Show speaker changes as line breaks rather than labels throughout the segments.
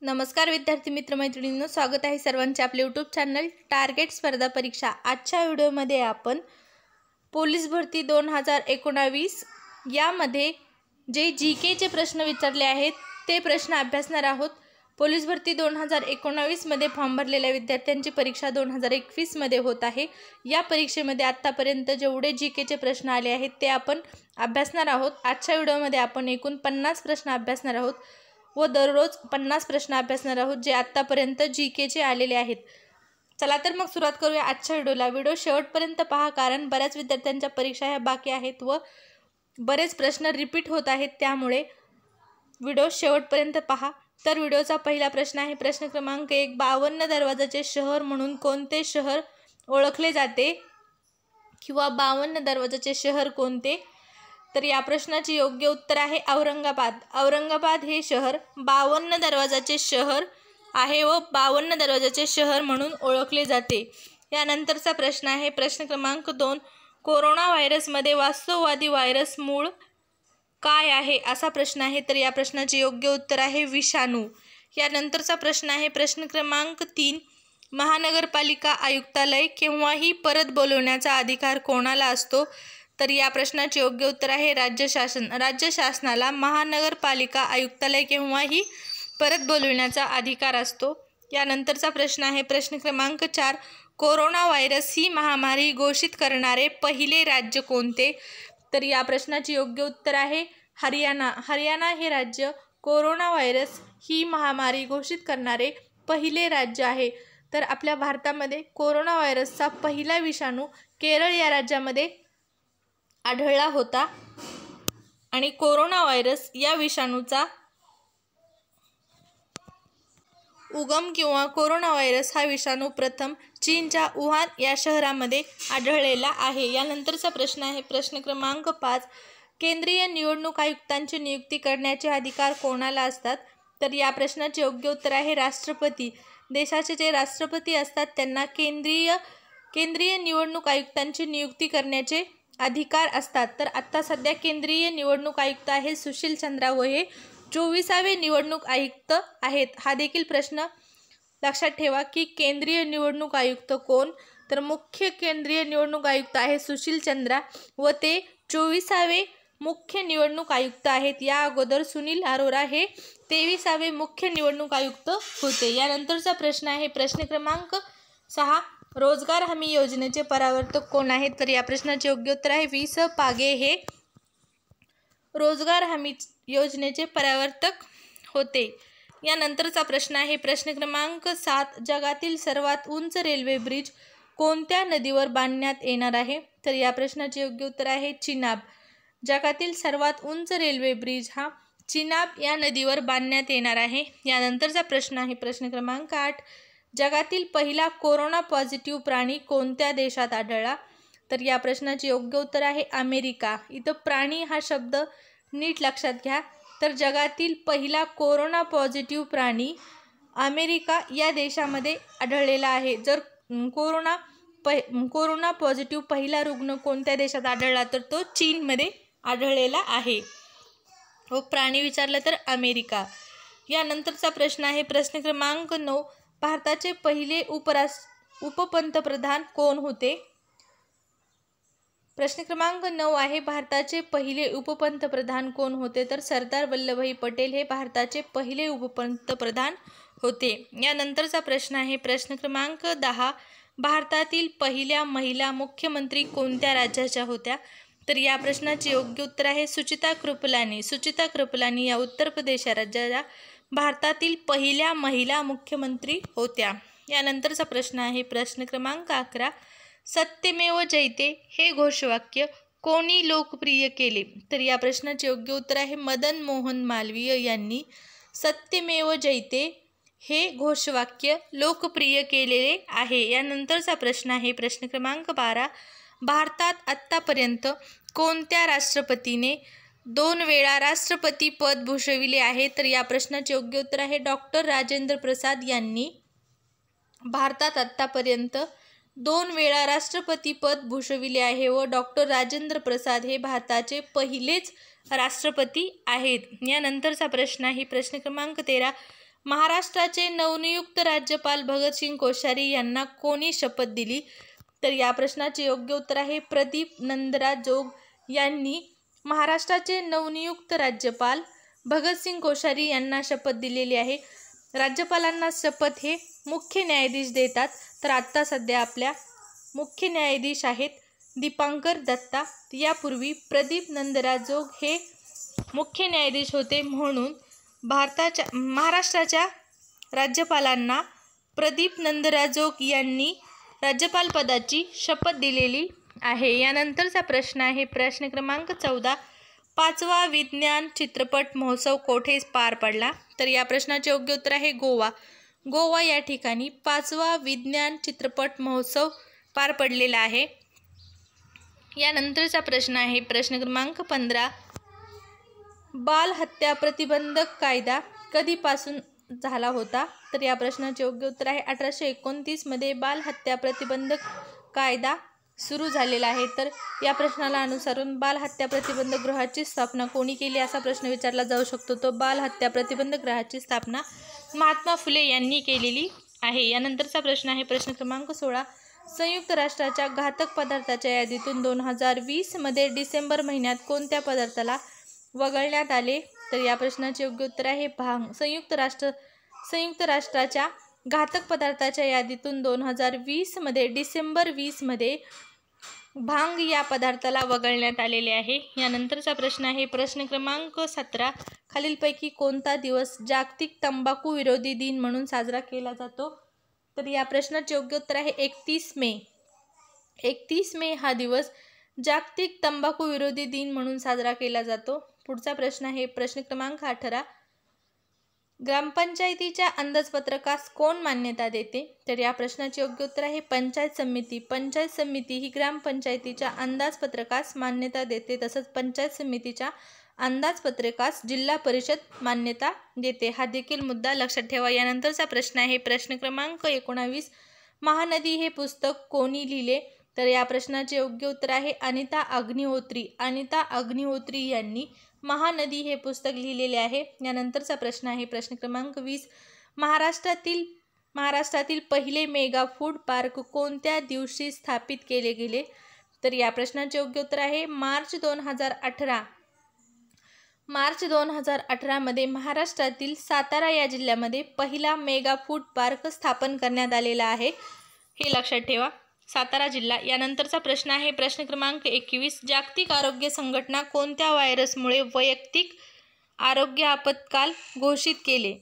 नमस्कार विद्यार्थी मित्र मैत्रिणींनो, स्वागत आहे सर्वांचे आपले यूट्यूब चॅनल टार्गेट स्पर्धा परीक्षा। आजच्या व्हिडिओमध्ये आपण पोलीस भरती 2019 यामध्ये जे जीकेचे प्रश्न विचारले आहेत ते प्रश्न अभ्यासणार आहोत। पोलीस भरती 2019 मध्ये फॉर्म भरलेल्या विद्यार्थ्यांची परीक्षा 2021 मध्ये होत आहे। या परीक्षेमध्ये आतापर्यंत जेवढे जीकेचे प्रश्न आले आहेत ते आपण अभ्यासणार आहोत। आजच्या व्हिडिओमध्ये आपण एकूण 50 प्रश्न अभ्यासणार आहोत व दररोज 50 प्रश्न अभ्यासणार आहोत जे आतापर्यंत जीकेचे आलेले आहेत। चला तर मग सुरुवात करूया आजच्या व्हिडिओला। व्हिडिओ शेवटपर्यंत पहा, कारण बऱ्याच विद्यार्थ्यांच्या परीक्षा ह्या बाकी आहेत व बरेच प्रश्न रिपीट होत आहेत, त्यामुळे व्हिडिओ शेवटपर्यंत पहा। तर व्हिडिओचा पहिला प्रश्न आहे प्रश्न क्रमांक 1, 52 दरवाजाचे शहर म्हणून कोणते शहर ओळखले जाते किंवा 52 दरवाजाचे शहर कोणते? तर या प्रश्नाचे योग्य उत्तर आहे औरंगाबाद। औरंगाबाद हे शहर 52 दरवाजाचे शहर आहे व 52 दरवाजाचे शहर म्हणून ओळखले जाते। यानंतरचा प्रश्न आहे प्रश्न क्रमांक 2, कोरोना व्हायरसमध्ये वास्तववादी व्हायरस मूळ काय आहे असा प्रश्न आहे। तर या प्रश्नाचे योग्य उत्तर आहे विषाणू। यानंतरचा प्रश्न आहे प्रश्न क्रमांक 3, महानगरपालिका आयुक्तालय केव्हाही परत बोलवण्याचा अधिकार कोणाला असतो? तर या प्रश्नाचे योग्य उत्तर आहे राज्य शासन। राज्य शासनाला महानगरपालिका आयुक्तालय केव्हाही परत बोलविण्याचा अधिकार असतो। यानंतरचा प्रश्न आहे प्रश्न क्रमांक 4, कोरोना व्हायरस ही महामारी घोषित करणारे पहिले राज्य कोणते? तर या प्रश्नाचे योग्य उत्तर आहे हरियाणा। हरियाणा हे राज्य कोरोना व्हायरस ही महामारी घोषित करणारे पहिले राज्य आहे। तर आपल्या भारतामध्ये कोरोना व्हायरसचा पहिला विषाणू केरळ या राज्यामध्ये आढळला होता आणि कोरोना व्हायरस या विषाणूचा उगम किंवा कोरोना व्हायरस हा विषाणू प्रथम चीनच्या वुहान या शहरामध्ये आढळलेला आहे। यानंतरचा प्रश्न आहे प्रश्न क्रमांक 5, केंद्रीय निवडणूक आयुक्तांची नियुक्ती करण्याचे अधिकार कोणाला असतात? तर या प्रश्नाचे योग्य उत्तर आहे राष्ट्रपती। देशाचे जे राष्ट्रपती असतात त्यांना केंद्रीय निवडणूक आयुक्तांची नियुक्ती करण्याचे अधिकार असतात। तर आता सध्या केंद्रीय निवडणूक आयुक्त आहे सुशील चंद्रा व हे 24वे निवडणूक आयुक्त आहेत। हा देखील प्रश्न लक्षात ठेवा की केंद्रीय निवडणूक आयुक्त कोण? तर मुख्य केंद्रीय निवडणूक आयुक्त आहे सुशील चंद्रा व ते 24वे मुख्य निवडणूक आयुक्त आहेत। या अगोदर सुनील अरोरा हे 23वे मुख्य निवडणूक आयुक्त होते। यानंतरचा प्रश्न आहे प्रश्न क्रमांक 6, रोजगार हमी योजनेचे परावर्तक कोण आहेत? तर या प्रश्नाचे योग्य उत्तर आहे वि. स. पागे हे रोजगार हमी योजनेचे परावर्तक होते। यानंतरचा प्रश्न आहे प्रश्न क्रमांक 7, जगातील सर्वात उंच रेल्वे ब्रिज कोणत्या नदीवर बांधण्यात येणार आहे? तर या प्रश्नाचे योग्य उत्तर आहे चिनाब। जगातील सर्वात उंच रेल्वे ब्रिज हा चिनाब या नदीवर बांधण्यात येणार आहे। यानंतरचा प्रश्न आहे प्रश्न क्रमांक 8, जगातील पहिला कोरोना पॉझिटिव्ह प्राणी कोणत्या देशात आढळला? तर या प्रश्नाचे योग्य उत्तर आहे अमेरिका। इथं प्राणी हा शब्द नीट लक्षात घ्या। तर जगातील पहिला कोरोना पॉझिटिव्ह प्राणी अमेरिका या देशामध्ये आढळलेला आहे। जर कोरोना पॉझिटिव्ह पहिला रुग्ण कोणत्या देशात आढळला तर तो चीनमध्ये आढळलेला आहे व प्राणी विचारलं तर अमेरिका। यानंतरचा प्रश्न आहे प्रश्न क्रमांक 9, भारताचे पहिले उपपंतप्रधान कोण होते? प्रश्न क्रमांक 9 आहे भारताचे पहिले उपपंतप्रधान कोण होते? तर सरदार वल्लभभाई पटेल हे भारताचे पहिले उपपंतप्रधान होते। यानंतरचा प्रश्न आहे प्रश्न क्रमांक 10, भारतातील पहिल्या महिला मुख्यमंत्री कोणत्या राज्याच्या होत्या? तर या प्रश्नाचे योग्य उत्तर आहे सुचिता कृपलानी। सुचिता कृपलानी या उत्तर प्रदेश राज्याच्या भारतातील पहिल्या महिला मुख्यमंत्री होत्या। यानंतरचा प्रश्न आहे प्रश्न क्रमांक 11, सत्यमेव जयते हे घोषवाक्य कोणी लोकप्रिय केले? तर या प्रश्नाचे योग्य उत्तर आहे मदन मोहन मालवीय यांनी सत्यमेव जयते हे घोषवाक्य लोकप्रिय केलेले आहे। यानंतरचा प्रश्न आहे प्रश्न क्रमांक 12, भारतात आत्तापर्यंत कोणत्या राष्ट्रपतीने 2 वेळा राष्ट्रपती पद भूषविले आहे? तर या प्रश्नाचे योग्य उत्तर आहे डॉक्टर राजेंद्र प्रसाद यांनी भारतात आत्तापर्यंत 2 वेळा राष्ट्रपती पद भूषविले आहे व डॉक्टर राजेंद्र प्रसाद हे भारताचे पहिलेच राष्ट्रपती आहेत। यानंतरचा प्रश्न आहे प्रश्न क्रमांक 13, महाराष्ट्राचे नवनियुक्त राज्यपाल भगतसिंग कोश्यारी यांना कोणी शपथ दिली? तर या प्रश्नाचे योग्य उत्तर आहे प्रदीप नंदराज जोग यांनी महाराष्ट्राचे नवनियुक्त राज्यपाल भगतसिंग कोश्यारी यांना शपथ दिलेली आहे. राज्यपालांना शपथ हे मुख्य न्यायाधीश देतात. तर आत्ता सध्या आपल्या मुख्य न्यायाधीश आहेत दीपांकर दत्ता. यापूर्वी प्रदीप नंदराज जोग हे मुख्य न्यायाधीश होते, म्हणून महाराष्ट्राच्या राज्यपालांना प्रदीप नंदराज जोग यांनी राज्यपाल पदाची शपथ दिलेली आहे. यानंतरचा प्रश्न आहे प्रश्न क्रमांक 14. 5वा विज्ञान चित्रपट महोत्सव कोठे पार पडला? तर या प्रश्नाचे योग्य उत्तर आहे गोवा. गोवा या ठिकाणी 5वा विज्ञान चित्रपट महोत्सव पार पडलेला आहे. यानंतरचा प्रश्न आहे प्रश्न क्रमांक 15. बाल हत्या प्रतिबंधक कायदा कधीपासून झाला होता? तर या प्रश्नाचे योग्य उत्तर आहे 1829 मध्ये बाल हत्या प्रतिबंधक कायदा सुरू झालेला आहे. तर या प्रश्नाला अनुसरून बाल हत्या प्रतिबंधक गृहाची स्थापना कोणी केली असा प्रश्न विचारला जाऊ शकतो. तो बाल हत्या प्रतिबंधक गृहाची स्थापना महात्मा फुले यांनी केलेली आहे. यानंतरचा प्रश्न आहे प्रश्न क्रमांक 16. संयुक्त राष्ट्राच्या घातक पदार्थाच्या यादीतून 2020 मध्ये डिसेंबर महिन्यात कोणत्या पदार्थाला वगळण्यात आले? तर या प्रश्नाचे योग्य उत्तर आहे भांग. संयुक्त राष्ट्राच्या घातक पदार्थाच्या यादीतून 2020 मध्ये डिसेंबर 20 मध्ये भांग या पदार्थाला वगळण्यात आलेले आहे. यानंतरचा प्रश्न आहे प्रश्न क्रमांक 17. खालीलपैकी कोणता दिवस जागतिक तंबाखू विरोधी दिन म्हणून साजरा केला जातो? तर या प्रश्नाचे योग्य उत्तर आहे 31 मे. 31 मे हा दिवस जागतिक तंबाखू विरोधी दिन म्हणून साजरा केला जातो. पुढचा प्रश्न आहे प्रश्न क्रमांक 18. ग्रामपंचायतीच्या अंदाजपत्रकास कोण मान्यता देते? तर या प्रश्नाचे योग्य उत्तर आहे पंचायत समिती. पंचायत समिती ही ग्रामपंचायतीच्या अंदाजपत्रकास मान्यता देते. तसंच पंचायत समितीच्या अंदाजपत्रकास जिल्हा परिषद मान्यता देते. हा देखील मुद्दा लक्षात ठेवा. यानंतरचा प्रश्न आहे प्रश्न क्रमांक 19. महानदी हे पुस्तक कोणी लिहिले? तर या प्रश्नाचे योग्य उत्तर आहे अनिता अग्निहोत्री. अनिता अग्निहोत्री यांनी महानदी हे पुस्तक लिहिलेले आहे. यानंतरचा प्रश्न आहे प्रश्न क्रमांक 20. महाराष्ट्रातील पहिले मेगा फूड पार्क कोणत्या दिवशी स्थापित केले गेले? तर या प्रश्नाचे योग्य उत्तर आहे मार्च 2018. मार्च 2018 मध्ये महाराष्ट्रातील सातारा या जिल्ह्यामध्ये पहिला मेगा फूड पार्क स्थापन करण्यात आलेला आहे. हे लक्षात ठेवा, सातारा जिल्हा. यानंतरचा प्रश्न आहे प्रश्न क्रमांक 21. जागतिक आरोग्य संघटना कोणत्या व्हायरसमुळे वैयक्तिक आरोग्य आपत्काल घोषित केले?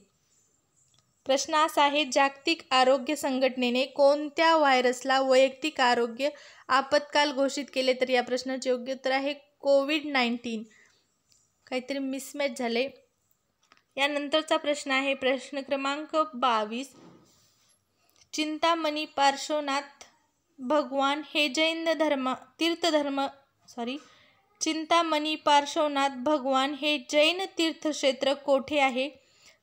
प्रश्न असा आहे जागतिक आरोग्य संघटनेने कोणत्या व्हायरसला वैयक्तिक आरोग्य आपत्काल घोषित केले? तर या प्रश्नाचे योग्य उत्तर आहे कोविड-19. काहीतरी मिसमॅच झाले. यानंतरचा प्रश्न आहे प्रश्न क्रमांक 22. चिंतामणी पार्श्वनाथ भगवान हे चिंतामणी पार्श्वनाथ भगवान हे जैन तीर्थक्षेत्र कोठे आहे?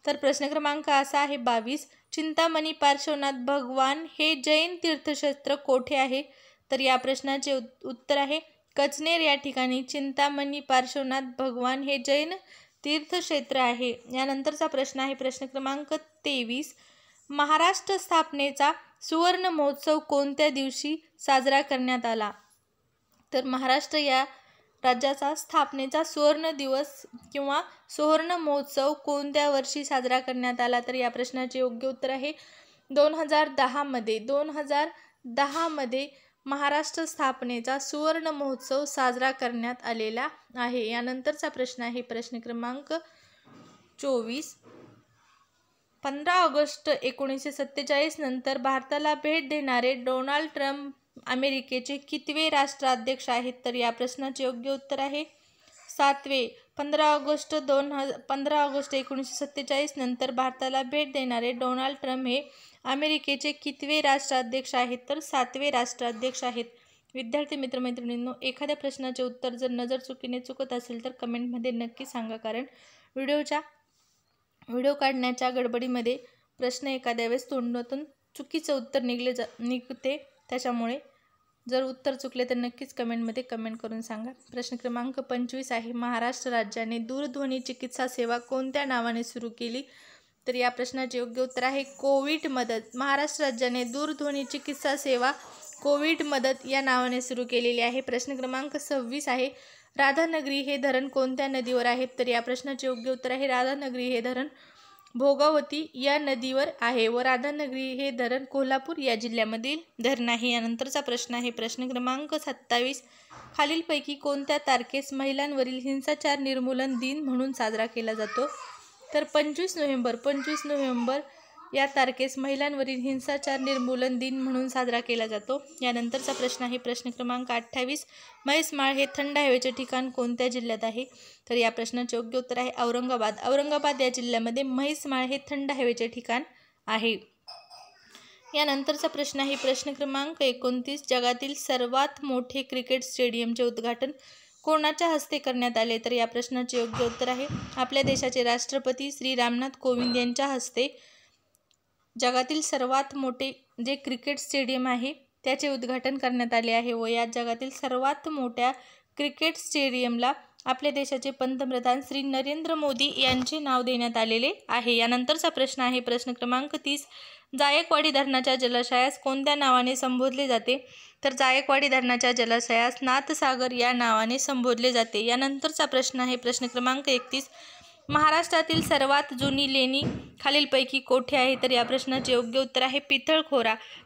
तर प्रश्न क्रमांक असा आहे 22. चिंतामणी पार्श्वनाथ भगवान हे जैन तीर्थक्षेत्र कोठे आहे? तर या प्रश्नाचे उत्तर आहे कचनेर या ठिकाणी चिंतामणी पार्श्वनाथ भगवान हे जैन तीर्थक्षेत्र आहे. यानंतरचा प्रश्न आहे प्रश्न क्रमांक 23. महाराष्ट्र स्थापनेचा सुवर्ण महोत्सव कोणत्या दिवशी साजरा करण्यात आला? तर महाराष्ट्र या राज्याचा स्थापनेचा सुवर्ण दिवस किंवा सुवर्ण महोत्सव कोणत्या वर्षी साजरा करण्यात आला? तर या प्रश्नाचे योग्य उत्तर आहे 2010 मध्ये. 2010 मध्ये महाराष्ट्र स्थापनेचा सुवर्ण महोत्सव साजरा करण्यात आलेला आहे. यानंतरचा प्रश्न आहे प्रश्न क्रमांक 24. 15 ऑगस्ट 1947 नंतर भारताला भेट देणारे डोनाल्ड ट्रम्प अमेरिकेचे कितवे राष्ट्राध्यक्ष आहेत? तर या प्रश्नाचे योग्य उत्तर आहे 7वे. 15 ऑगस्ट 1947 नंतर भारताला भेट देणारे डोनाल्ड ट्रम्प हे अमेरिकेचे कितवे राष्ट्राध्यक्ष आहेत? तर 7वे राष्ट्राध्यक्ष आहेत. विद्यार्थी मित्रमैत्रिणींनो, एखाद्या प्रश्नाचे उत्तर जर नजर चुकीने चुकत असेल तर कमेंटमध्ये नक्की सांगा, कारण व्हिडिओ काढण्याच्या गडबडीमध्ये प्रश्न एखाद्या वेळेस तोंडातून चुकीचं उत्तर निघते. त्याच्यामुळे जर उत्तर चुकले तर नक्कीच कमेंटमध्ये कमेंट करून सांगा. प्रश्न क्रमांक 25 आहे महाराष्ट्र राज्याने दूरध्वनी चिकित्सा सेवा कोणत्या नावाने सुरू केली? तर या प्रश्नाचे योग्य उत्तर आहे कोविड मदत. महाराष्ट्र राज्याने दूरध्वनी चिकित्सा सेवा कोविड मदत या नावाने सुरू केलेली आहे. प्रश्न क्रमांक 26 आहे राधानगरी हे धरण कोणत्या नदीवर आहे? तर या प्रश्नाचे योग्य उत्तर आहे राधानगरी हे धरण भोगावती या नदीवर आहे व राधानगरी हे धरण कोल्हापूर या जिल्ह्यामधील धरण आहे. यानंतरचा प्रश्न आहे प्रश्न क्रमांक 27 खालीलपैकी कोणत्या तारखेस महिलांवरील हिंसाचार निर्मूलन दिन म्हणून साजरा केला जातो? तर 25 नोव्हेंबर या तारखेस महिलांवरील हिंसाचार निर्मूलन दिन म्हणून साजरा केला जातो. यानंतरचा प्रश्न आहे प्रश्न क्रमांक 28 म्हैसमाळ हे थंड हवेचे ठिकाण कोणत्या जिल्ह्यात आहे? तर या प्रश्नाचे योग्य उत्तर आहे औरंगाबाद या जिल्ह्यामध्ये म्हैसमाळ हे थंड हवेचे ठिकाण आहे. यानंतरचा प्रश्न आहे प्रश्न क्रमांक 29 जगातील सर्वात मोठे क्रिकेट स्टेडियमचे उद्घाटन कोणाच्या हस्ते करण्यात आले? तर या प्रश्नाचे योग्य उत्तर आहे आपल्या देशाचे राष्ट्रपती श्री रामनाथ कोविंद यांच्या हस्ते जगातील सर्वात मोठे जे क्रिकेट स्टेडियम आहे त्याचे उद्घाटन करण्यात आले आहे व या जगातील सर्वात मोठ्या क्रिकेट स्टेडियमला आपल्या देशाचे पंतप्रधान श्री नरेंद्र मोदी यांचे नाव देण्यात आलेले आहे. यानंतरचा प्रश्न आहे प्रश्न क्रमांक 30 जायकवाडी धरणाच्या जलाशयास कोणत्या नावाने संबोधले जाते? तर जायकवाडी धरणाच्या जलाशयास नाथसागर या नावाने संबोधले जाते. यानंतरचा प्रश्न आहे प्रश्न क्रमांक 31 महाराष्ट्रातील सर्वात जुनी लेणी खालीलपैकी कोठे आहे? तर या प्रश्नाचे योग्य उत्तर आहे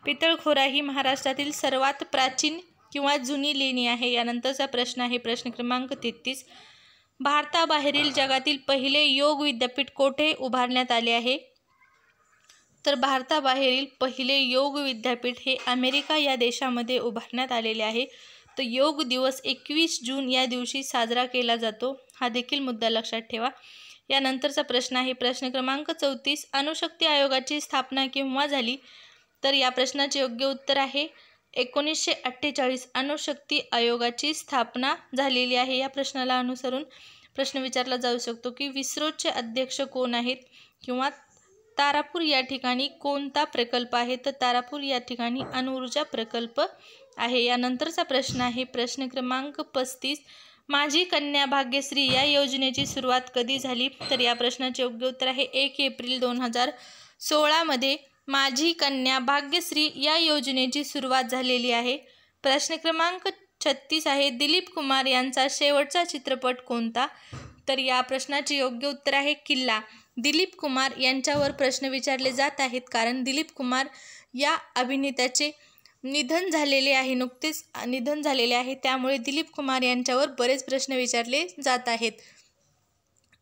पितळखोरा ही महाराष्ट्रातील सर्वात प्राचीन किंवा जुनी लेणी आहे. यानंतरचा प्रश्न आहे प्रश्न क्रमांक 33 भारताबाहेरील जगातील पहिले योग विद्यापीठ कोठे उभारण्यात आले आहे? तर भारताबाहेरील पहिले योग विद्यापीठ हे अमेरिका या देशामध्ये उभारण्यात आलेले आहे. तर योग दिवस 21 जून या दिवशी साजरा केला जातो, हा देखील मुद्दा लक्षात ठेवा. यानंतरचा प्रश्न आहे प्रश्न क्रमांक 34 अणुशक्ती आयोगाची स्थापना केव्हा झाली? तर या प्रश्नाचे योग्य उत्तर आहे 1948 अणुशक्ती आयोगाची स्थापना झालेली आहे. या प्रश्नाला अनुसरून प्रश्न विचारला जाऊ शकतो की विस्रोचे अध्यक्ष कोण आहेत किंवा तारापूर या ठिकाणी कोणता प्रकल्प आहे? तर तारापूर या ठिकाणी अणुऊर्जा प्रकल्प आहे. यानंतरचा प्रश्न आहे प्रश्न क्रमांक 35 माझी कन्या भाग्यश्री या योजनेची सुरुवात कधी झाली? तर या प्रश्नाचे योग्य उत्तर आहे 1 एप्रिल 2016 मध्ये माझी कन्या भाग्यश्री या योजनेची सुरुवात झालेली आहे. प्रश्न क्रमांक 36 आहे दिलीप कुमार यांचा शेवटचा चित्रपट कोणता? तर या प्रश्नाचे योग्य उत्तर आहे किल्ला. दिलीप कुमार यांच्यावर प्रश्न विचारले जात आहेत कारण दिलीप कुमार या अभिनेत्याचे निधन झालेले आहे, नुकतेच निधन झालेले आहे, त्यामुळे दिलीप कुमार यांच्यावर बरेच प्रश्न विचारले जात आहेत.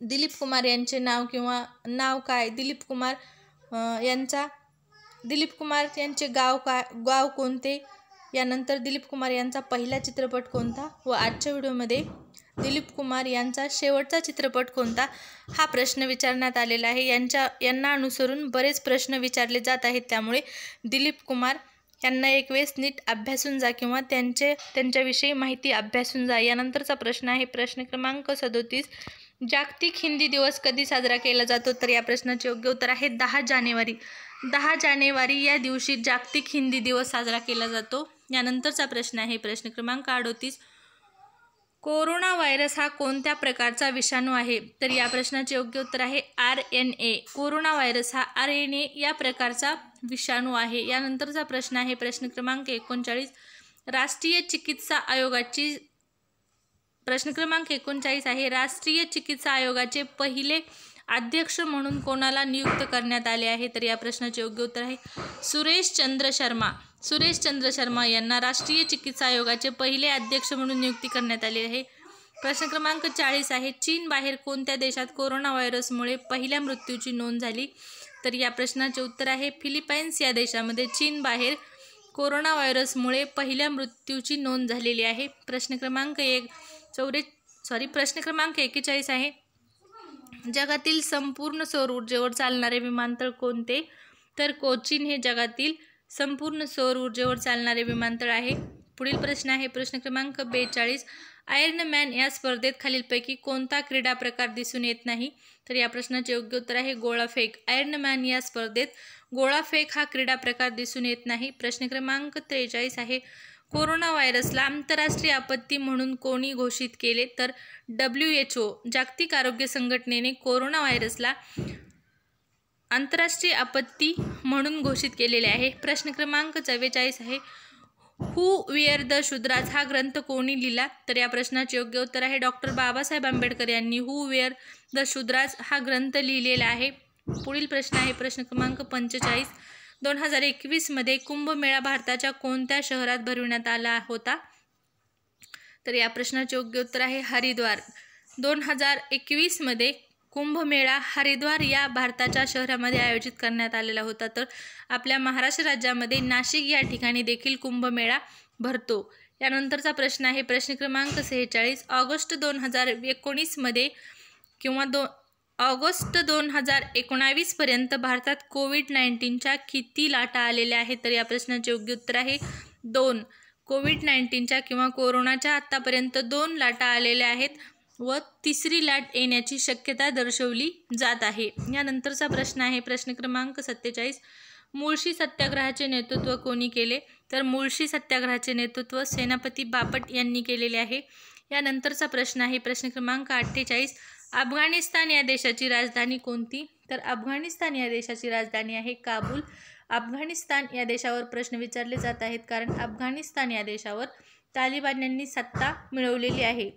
दिलीप कुमार यांचे नाव काय? दिलीप कुमार यांचे गाव कोणते? यानंतर दिलीप कुमार यांचा पहिला चित्रपट कोणता व आजच्या व्हिडिओमध्ये दिलीप कुमार यांचा शेवटचा चित्रपट कोणता हा प्रश्न विचारण्यात आलेला आहे. यांना अनुसरून बरेच प्रश्न विचारले जात आहेत, त्यामुळे दिलीप कुमार यांना एक वेळेस नीट अभ्यासून जा किंवा त्यांच्याविषयी माहिती अभ्यासून जा. यानंतरचा प्रश्न आहे प्रश्न क्रमांक 37 जागतिक हिंदी दिवस कधी साजरा केला जातो? तर या प्रश्नाचे योग्य उत्तर आहे 10 जानेवारी या दिवशी जागतिक हिंदी दिवस साजरा केला जातो. यानंतरचा प्रश्न आहे प्रश्न क्रमांक 38 कोरोना व्हायरस हा कोणत्या प्रकारचा विषाणू आहे? तर या प्रश्नाचे योग्य उत्तर आहे RNA. कोरोना व्हायरस हा RNA या प्रकारचा विषाणू आहे. यानंतरचा प्रश्न आहे प्रश्न क्रमांक 39 राष्ट्रीय चिकित्सा आयोगाची प्रश्न क्रमांक 39 आहे राष्ट्रीय चिकित्सा आयोगाचे पहिले अध्यक्ष म्हणून कोणाला नियुक्त करण्यात आले आहे? तर या प्रश्नाचे योग्य उत्तर आहे सुरेश चंद्र शर्मा यांना राष्ट्रीय चिकित्सा आयोगाचे पहिले अध्यक्ष म्हणून नियुक्ती करण्यात आली आहे. प्रश्न क्रमांक 40 आहे चीन बाहेर कोणत्या देशात कोरोना व्हायरसमुळे पहिल्या मृत्यूची नोंद झाली? तर या प्रश्नाचे उत्तर आहे फिलिपाईन्स या देशामध्ये चीन बाहेर कोरोना व्हायरसमुळे पहिल्या मृत्यूची नोंद झालेली आहे. प्रश्न क्रमांक 41 आहे जगातील संपूर्ण सौर ऊर्जेवर चालणारे विमानतळ कोणते? तर कोचीन हे जगातील संपूर्ण सौर ऊर्जेवर चालणारे विमानतळ आहे. पुढील प्रश्न आहे प्रश्न क्रमांक 42 आयर्नमॅन या स्पर्धेत खालीलपैकी कोणता क्रीडा प्रकार दिसून येत नाही? तर या प्रश्नाचे योग्य उत्तर आहे गोळाफेक. आयर्नमॅन या स्पर्धेत गोळाफेक हा क्रीडा प्रकार दिसून येत नाही. प्रश्न क्रमांक 43 आहे कोरोना व्हायरसला आंतरराष्ट्रीय आपत्ती म्हणून कोणी घोषित केले? तर WHO जागतिक आरोग्य संघटनेने कोरोना व्हायरसला आंतरराष्ट्रीय आपत्ती म्हणून घोषित केलेले आहे. प्रश्न क्रमांक 44 आहे, हू वेअर द शूद्राज हा ग्रंथ कोणी लिहिला? तर या प्रश्नाचे योग्य उत्तर आहे डॉक्टर बाबासाहेब आंबेडकर यांनी हू वेअर द शूद्राज हा ग्रंथ लिहिलेला आहे. पुढील प्रश्न आहे प्रश्न क्रमांक 45, 2021 मध्ये कुंभमेळा भारताच्या कोणत्या शहरात भरविण्यात आला होता? तर या प्रश्नाचे योग्य उत्तर आहे हरिद्वार. 2021 मध्ये कुंभमेळा हरिद्वार या भारताच्या शहरामध्ये आयोजित करण्यात आलेला होता. तर आपल्या महाराष्ट्र राज्यामध्ये नाशिक या ठिकाणी देखील कुंभमेळा भरतो. यानंतरचा प्रश्न आहे प्रश्न क्रमांक 46, ऑगस्ट 2019 मध्ये किंवा ऑगस्ट 2019 पर्यंत भारतात कोविड-19च्या किती लाटा आलेल्या आहेत? तर या प्रश्नाचे योग्य उत्तर आहे 2. कोविड-19च्या किंवा कोरोनाच्या आत्तापर्यंत 2 लाटा आलेल्या आहेत व तिसरी लाट येण्याची शक्यता दर्शवली जात आहे. यानंतरचा प्रश्न आहे प्रश्न क्रमांक 47, मुळशी सत्याग्रहाचे नेतृत्व कोणी केले? तर मुळशी सत्याग्रहाचे नेतृत्व सेनापती बापट यांनी केलेले आहे. यानंतरचा प्रश्न आहे प्रश्न क्रमांक 48, अफगाणिस्तान या देशाची राजधानी कोणती? तर अफगाणिस्तान या देशाची राजधानी आहे काबूल. अफगाणिस्तान या देशावर प्रश्न विचारले जात आहेत कारण अफगाणिस्तान या देशावर तालिबान्यांनी सत्ता मिळवलेली आहे.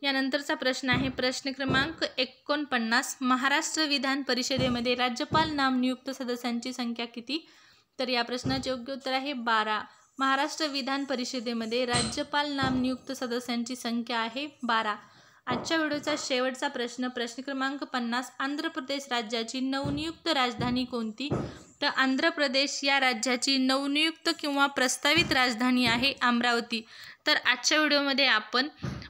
यानंतरचा प्रश्न आहे प्रश्न क्रमांक 49, महाराष्ट्र विधान परिषदेमध्ये राज्यपाल नामनियुक्त सदस्यांची संख्या किती? तर या प्रश्नाचे योग्य उत्तर आहे 12. महाराष्ट्र विधान परिषदेमध्ये राज्यपाल नामनियुक्त सदस्यांची संख्या आहे 12. आजच्या व्हिडिओचा शेवटचा प्रश्न प्रश्न क्रमांक 50, आंध्र प्रदेश राज्याची नवनियुक्त राजधानी कोणती? तर आंध्र प्रदेश या राज्याची नवनियुक्त किंवा प्रस्तावित राजधानी आहे अमरावती. तर आजच्या व्हिडिओमध्ये आपण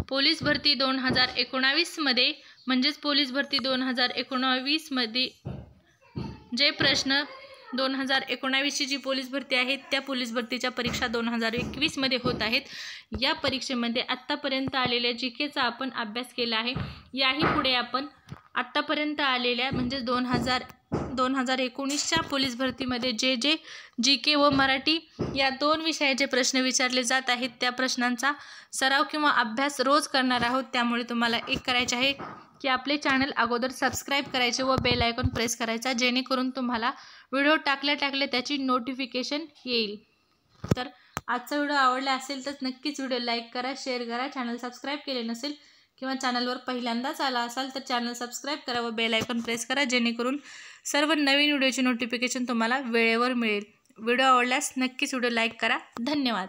पोलीस भरती 2019 मध्ये म्हणजेच पोलीस भरती 2019 मध्ये जे प्रश्न 2019ची जी पोलीस भरती आहे त्या पोलीस भरतीच्या परीक्षा 2021 मध्ये होत आहेत. या परीक्षेमध्ये आत्तापर्यंत आलेल्या जी केचा आपण अभ्यास केला आहे. याही पुढे आपण आत्तापर्यंत आलेल्या म्हणजे 2019च्या पोलीस भरतीमध्ये जे जी के व मराठी या 2 विषयाचे प्रश्न विचारले जात आहेत त्या प्रश्नांचा सराव किंवा अभ्यास रोज करणार आहोत. त्यामुळे तुम्हाला एक करायचे आहे की आपले चॅनल अगोदर सबस्क्राईब करायचे व बेल आयकॉन प्रेस करायचा जेणेकरून तुम्हाला व्हिडिओ टाकल्या त्याची नोटिफिकेशन येईल. तर आजचा व्हिडिओ आवडला असेल तर नक्कीच व्हिडिओ लाईक करा, शेअर करा. चॅनल सबस्क्राईब केले नसेल किंवा चॅनलवर पहिल्यांदाच आला असाल तर चॅनल सबस्क्राईब करा व बेल आयकॉन प्रेस करा जेणेकरून सर्व नवीन व्हिडिओची नोटिफिकेशन तुम्हाला वेळेवर मिळेल. व्हिडिओ आवडल्यास नक्कीच व्हिडिओ लाईक करा. धन्यवाद.